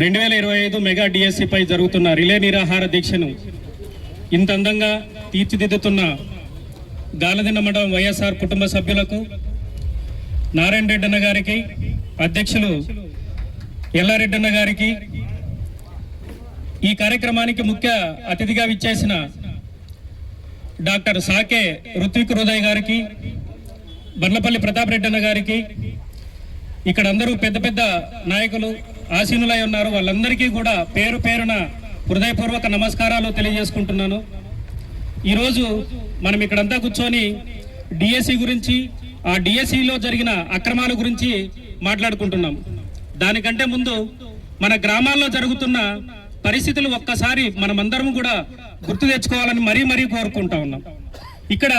2025 mega డిఎస్సిపై జరుగుతున్న relay నిరాహార దీక్షను ఇంత అందంగా తీర్చిదిద్దుతున్న గాలదిన్న మండలం వైఎస్ఆర్ కుటుంబ సభ్యులకు, నారాయణ రెడ్డి అన్న గారికి, అధ్యక్షులు ఎల్లారెడ్డి అన్న గారికి, ఈ కార్యక్రమానికి ముఖ్య అతిథిగా విచ్చేసిన డాక్టర్ సాకే రుత్విక్ హృదయ్ గారికి, బండ్లపల్లి ప్రతాప్ రెడ్డి అన్న గారికి, ఇక్కడ అందరూ పెద్ద పెద్ద నాయకులు ఆసీనులై ఉన్నారు. వాళ్ళందరికీ కూడా పేరు పేరున హృదయపూర్వక నమస్కారాలు తెలియజేసుకుంటున్నాను. ఈరోజు మనం ఇక్కడంతా కూర్చొని డిఎస్సి గురించి, ఆ డిఎస్సిలో జరిగిన అక్రమాల గురించి మాట్లాడుకుంటున్నాం. దానికంటే ముందు మన గ్రామాల్లో జరుగుతున్న పరిస్థితులు ఒక్కసారి మనమందరం కూడా గుర్తు తెచ్చుకోవాలని మరీ కోరుకుంటా ఉన్నాం. ఇక్కడ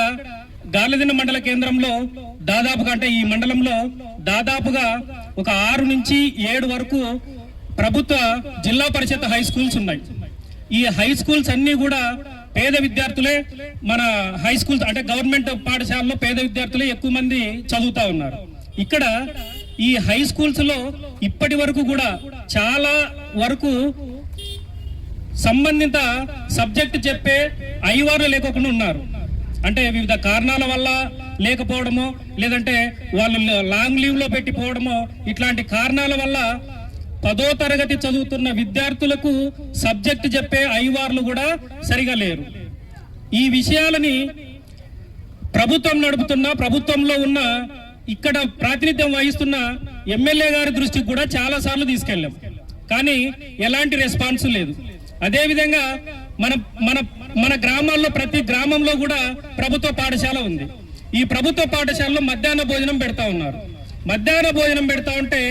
గాలదిన్న మండల కేంద్రంలో దాదాపుగా, అంటే ఈ మండలంలో దాదాపుగా ఒక 6 నుంచి 7 వరకు ప్రభుత్వ జిల్లా పరిషత్ హై స్కూల్స్ ఉన్నాయి. ఈ హై స్కూల్స్ అన్ని కూడా పేద విద్యార్థులే, మన హై స్కూల్స్ అంటే గవర్నమెంట్ పాఠశాలలో పేద విద్యార్థులే ఎక్కువ మంది చదువుతా ఉన్నారు. ఇక్కడ ఈ హై స్కూల్స్ లో ఇప్పటి వరకు కూడా చాలా వరకు సంబంధిత సబ్జెక్ట్ చెప్పే అయ్యవారు లేకుండా ఉన్నారు. అంటే వివిధ కారణాల వల్ల లేకపోవడమో, లేదంటే వాళ్ళు లాంగ్ లీవ్ లో పెట్టిపోవడమో, ఇట్లాంటి కారణాల వల్ల 10వ తరగతి చదువుతున్న విద్యార్థులకు సబ్జెక్ట్ చెప్పే అయ్యవార్లు కూడా సరిగా లేరు. ఈ విషయాలని ప్రభుత్వం నడుపుతున్న, ప్రభుత్వంలో ఉన్న, ఇక్కడ ప్రాతినిధ్యం వహిస్తున్న ఎమ్మెల్యే గారి దృష్టికి కూడా చాలా సార్లు తీసుకెళ్ళాం, కానీ ఎలాంటి రెస్పాన్స్ లేదు. అదేవిధంగా మన మన మన గ్రామాల్లో ప్రతి గ్రామంలో కూడా ప్రభుత్వ పాఠశాల ఉంది. ఈ ప్రభుత్వ పాఠశాలలో మధ్యాహ్న భోజనం పెడతా ఉన్నారు. మధ్యాహ్న భోజనం పెడతా ఉంటే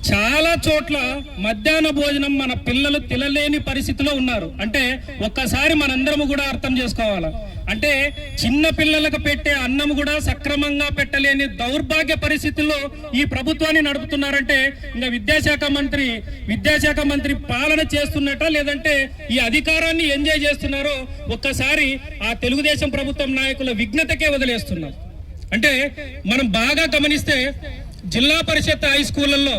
చాలా చోట్ల మధ్యాహ్న భోజనం మన పిల్లలు తినలేని పరిస్థితిలో ఉన్నారు. అంటే ఒక్కసారి మనందరము కూడా అర్థం చేసుకోవాలి. అంటే చిన్న పిల్లలకు పెట్టే అన్నం కూడా సక్రమంగా పెట్టలేని దౌర్భాగ్య పరిస్థితుల్లో ఈ ప్రభుత్వాన్ని నడుపుతున్నారంటే ఇంకా విద్యాశాఖ మంత్రి పాలన చేస్తున్నట్ట, లేదంటే ఈ అధికారాన్ని ఎంజాయ్ చేస్తున్నారో ఒక్కసారి ఆ తెలుగుదేశం ప్రభుత్వం నాయకుల విఘ్నతకే వదిలేస్తున్నారు. అంటే మనం బాగా గమనిస్తే జిల్లా పరిషత్ హై స్కూళ్లలో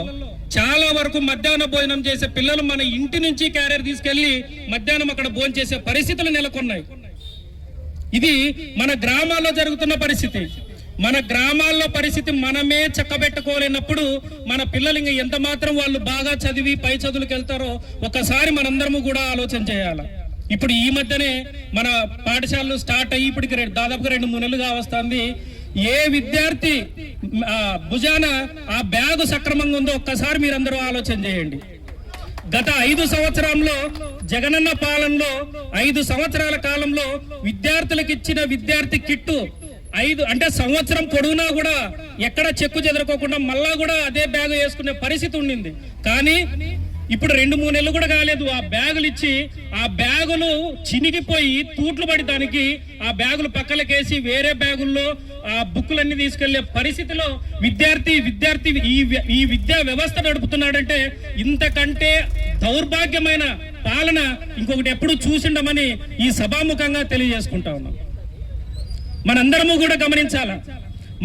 చాలా వరకు మధ్యాహ్న భోజనం చేసే పిల్లలు మన ఇంటి నుంచి క్యారియర్ తీసుకెళ్లి మధ్యాహ్నం అక్కడ భోజనం చేసే పరిస్థితులు నెలకొన్నాయి. ఇది మన గ్రామాల్లో జరుగుతున్న పరిస్థితి. మన గ్రామాల్లో పరిస్థితి మనమే చక్కబెట్టుకోలేనప్పుడు మన పిల్లలు ఇంకా ఎంత మాత్రం వాళ్ళు బాగా చదివి పై చదువులకు వెళ్తారో ఒకసారి మనందరము కూడా ఆలోచన చేయాలి. ఇప్పుడు ఈ మధ్యనే మన పాఠశాలలు స్టార్ట్ అయ్యి ఇప్పటికి దాదాపుగా 2-3 నెలలుగా వస్తుంది. ఏ విద్యార్థి భుజాన ఆ బ్యాగు సక్రమంగా ఉందో ఒక్కసారి మీరందరూ ఆలోచన చేయండి. గత 5 సంవత్సరంలో జగనన్న పాలనలో 5 సంవత్సరాల కాలంలో విద్యార్థులకు ఇచ్చిన విద్యార్థి కిట్టు 5 అంటే సంవత్సరం పొడవునా కూడా ఎక్కడ చెక్కు చెదరకోకుండా మళ్ళా కూడా అదే బ్యాగు వేసుకునే పరిస్థితి ఉండింది. కానీ ఇప్పుడు 2-3 నెలలు కూడా కాలేదు, ఆ బ్యాగులు ఇచ్చి ఆ బ్యాగులు చినిగిపోయి తూట్లు పడి దానికి ఆ బ్యాగులు పక్కలకేసి వేరే బ్యాగుల్లో ఆ బుక్కులన్నీ తీసుకెళ్లే పరిస్థితిలో విద్యార్థి ఈ విద్యా వ్యవస్థ నడుపుతున్నాడంటే ఇంతకంటే దౌర్భాగ్యమైన పాలన ఇంకొకటి ఎప్పుడు చూసిండమని ఈ సభాముఖంగా తెలియజేసుకుంటా ఉన్నాం. మనందరము కూడా గమనించాలా,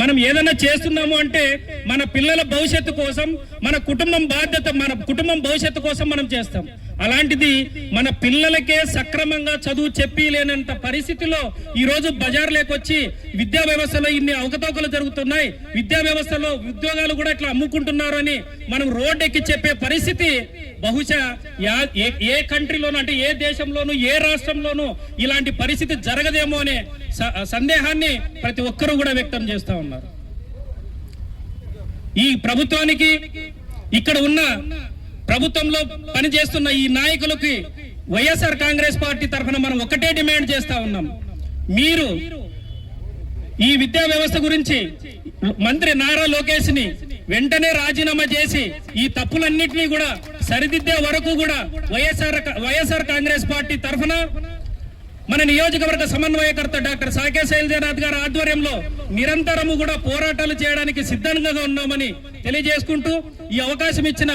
మనం ఏదైనా చేస్తున్నాము అంటే మన పిల్లల భవిష్యత్తు కోసం, మన కుటుంబం బాధ్యత, మన కుటుంబం భవిష్యత్తు కోసం మనం చేస్తాం. అలాంటిది మన పిల్లలకే సక్రమంగా చదువు చెప్పి లేనంత పరిస్థితిలో ఈ రోజు బజార్లోకి వచ్చి విద్యా వ్యవస్థలో ఇన్ని అవకతవకలు జరుగుతున్నాయి, విద్యా వ్యవస్థలో ఉద్యోగాలు కూడా ఇట్లా అమ్ముకుంటున్నారు అని మనం రోడ్ ఎక్కి చెప్పే పరిస్థితి బహుశా ఏ కంట్రీలోనూ, అంటే ఏ దేశంలోనూ, ఏ రాష్ట్రంలోనూ ఇలాంటి పరిస్థితి జరగదేమో అనే సందేహాన్ని ప్రతి ఒక్కరూ కూడా వ్యక్తం చేస్తా ఉన్నారు. ఈ ప్రభుత్వానికి, ఇక్కడ ఉన్న ప్రభుత్వంలో పనిచేస్తున్న ఈ నాయకులకి వైఎస్ఆర్ కాంగ్రెస్ పార్టీ తరఫున మనం ఒకటే డిమాండ్ చేస్తా ఉన్నాం. మీరు ఈ విద్యా వ్యవస్థ గురించి మంత్రి నారా లోకేష్ ని వెంటనే రాజీనామా చేసి ఈ తప్పులన్నింటినీ కూడా సరిదిద్దే వరకు కూడా వైఎస్ఆర్ కాంగ్రెస్ పార్టీ తరఫున మన నియోజకవర్గ సమన్వయకర్త డాక్టర్ సాకే శైలజనాథ్ గారి ఆధ్వర్యంలో నిరంతరము కూడా పోరాటాలు చేయడానికి సిద్ధంగా ఉన్నామని తెలియజేసుకుంటూ ఈ అవకాశం ఇచ్చిన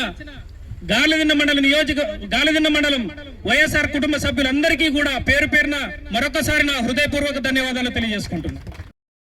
గాలదిన్న మండలం వైఎస్ఆర్ కుటుంబ సభ్యులందరికీ కూడా పేరు పేరున మరొకసారి నా హృదయపూర్వక ధన్యవాదాలు తెలియజేసుకుంటున్నాను.